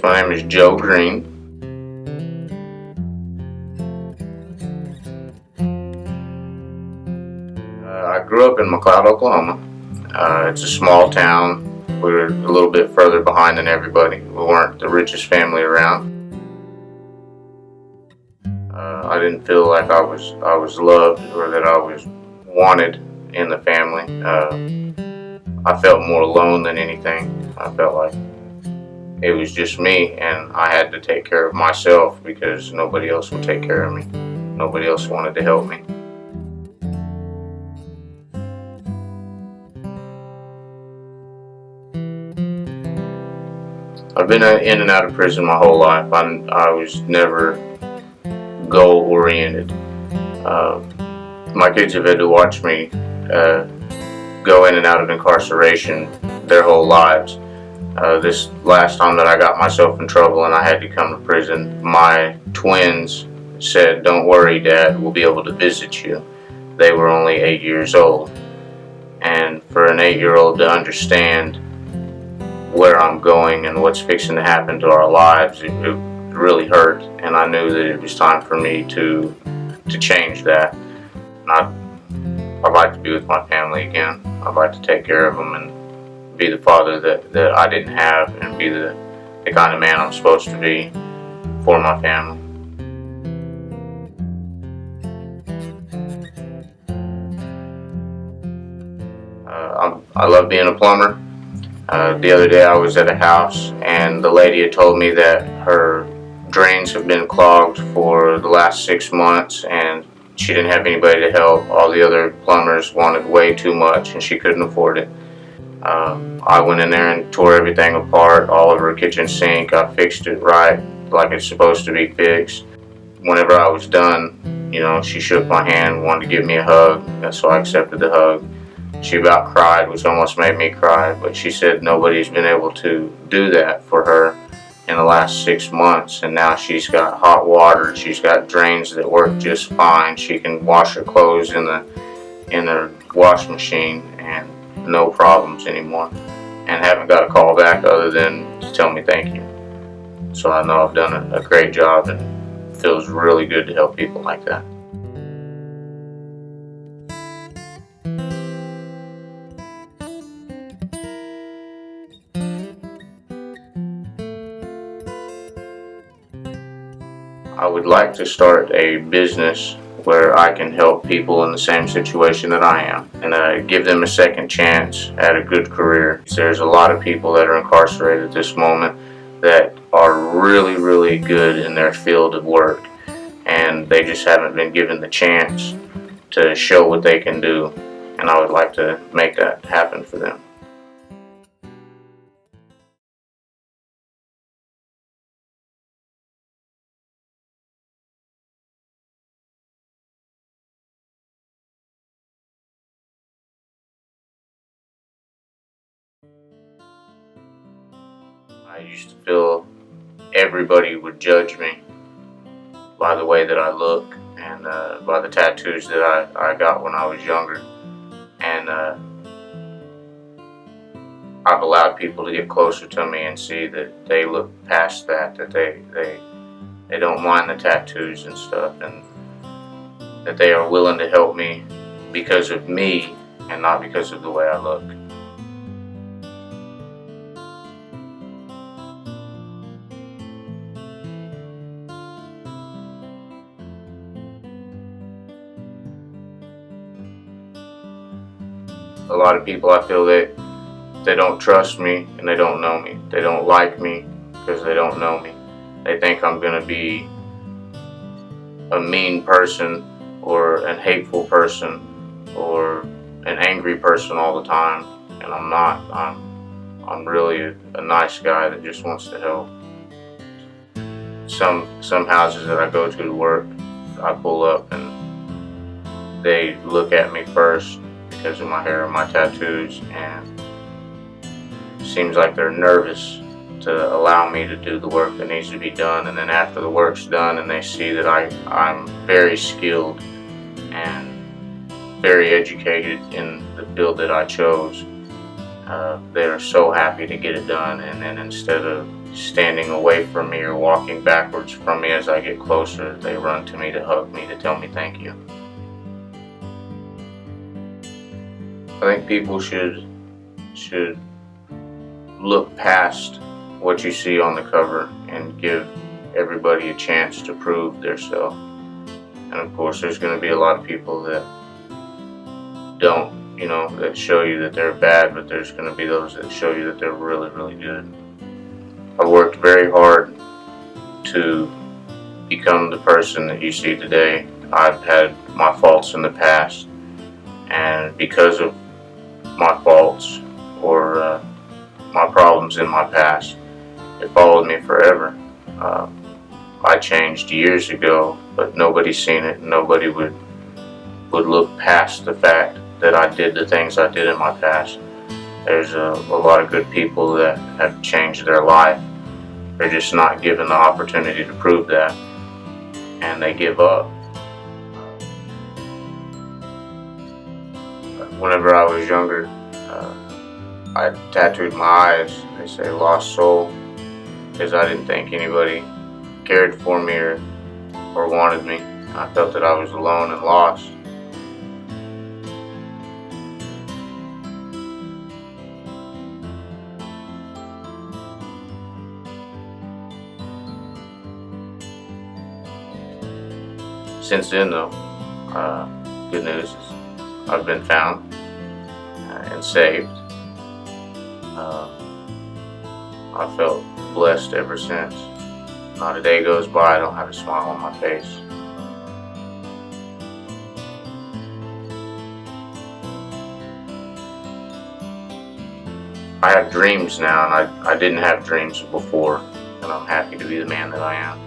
My name is Joe Green. I grew up in McLeod, Oklahoma. It's a small town. We were a little bit further behind than everybody. We weren't the richest family around. I didn't feel like I was loved or that I was wanted in the family. I felt more alone than anything. I felt like it was just me, and I had to take care of myself because nobody else would take care of me. Nobody else wanted to help me. I've been in and out of prison my whole life. I was never goal-oriented. My kids have had to watch me go in and out of incarceration their whole lives. This last time that I got myself in trouble and I had to come to prison, my twins said, "Don't worry, Dad, we'll be able to visit you." They were only 8 years old. And for an 8-year-old to understand where I'm going and what's fixing to happen to our lives, it really hurt. And I knew that it was time for me to change that. I'd like to be with my family again. I'd like to take care of them and be the father that I didn't have, and be the kind of man I'm supposed to be for my family. I love being a plumber. The other day I was at a house and the lady had told me that her drains have been clogged for the last 6 months and she didn't have anybody to help. All the other plumbers wanted way too much and she couldn't afford it. I went in there and tore everything apart, all over her kitchen sink. I fixed it right like it's supposed to be fixed. Whenever I was done, she shook my hand, wanted to give me a hug, so I accepted the hug. She about cried, which almost made me cry, but she said nobody's been able to do that for her in the last 6 months, and now she's got hot water, she's got drains that work just fine, she can wash her clothes in the wash machine and no problems anymore, and haven't got a call back other than to tell me thank you. So I know I've done a great job, and it feels really good to help people like that. I would like to start a business where I can help people in the same situation that I am, and give them a second chance at a good career. There's a lot of people that are incarcerated at this moment that are really, really good in their field of work, and they just haven't been given the chance to show what they can do, and I would like to make that happen for them. I used to feel everybody would judge me by the way that I look and by the tattoos that I got when I was younger. And I've allowed people to get closer to me and see that they look past that they don't mind the tattoos and stuff, and that they are willing to help me because of me and not because of the way I look. A lot of people, I feel that they don't trust me and they don't know me. They don't like me because they don't know me. They think I'm going to be a mean person or an hateful person or an angry person all the time, and I'm not. I'm really a nice guy that just wants to help. Some houses that I go to work, I pull up and they look at me first because of my hair and my tattoos, and it seems like they're nervous to allow me to do the work that needs to be done. And then after the work's done and they see that I'm very skilled and very educated in the field that I chose, they're so happy to get it done. And then instead of standing away from me or walking backwards from me. As I get closer, they run to me to hug me, to tell me thank you. I think people should look past what you see on the cover and give everybody a chance to prove themselves. And of course, there's going to be a lot of people that don't, that show you that they're bad, but there's going to be those that show you that they're really, really good. I worked very hard to become the person that you see today. I've had my faults in the past, and because of my faults or my problems in my past, it followed me forever. I changed years ago, but nobody's seen it. Nobody would look past the fact that I did the things I did in my past. There's a lot of good people that have changed their life. They're just not given the opportunity to prove that, and they give up. Whenever I was younger, I tattooed my eyes. They say lost soul, because I didn't think anybody cared for me or wanted me. I felt that I was alone and lost. Since then, though, good news is I've been found and saved. I felt blessed ever since. Not a day goes by I don't have a smile on my face. I have dreams now, and I didn't have dreams before, and I'm happy to be the man that I am.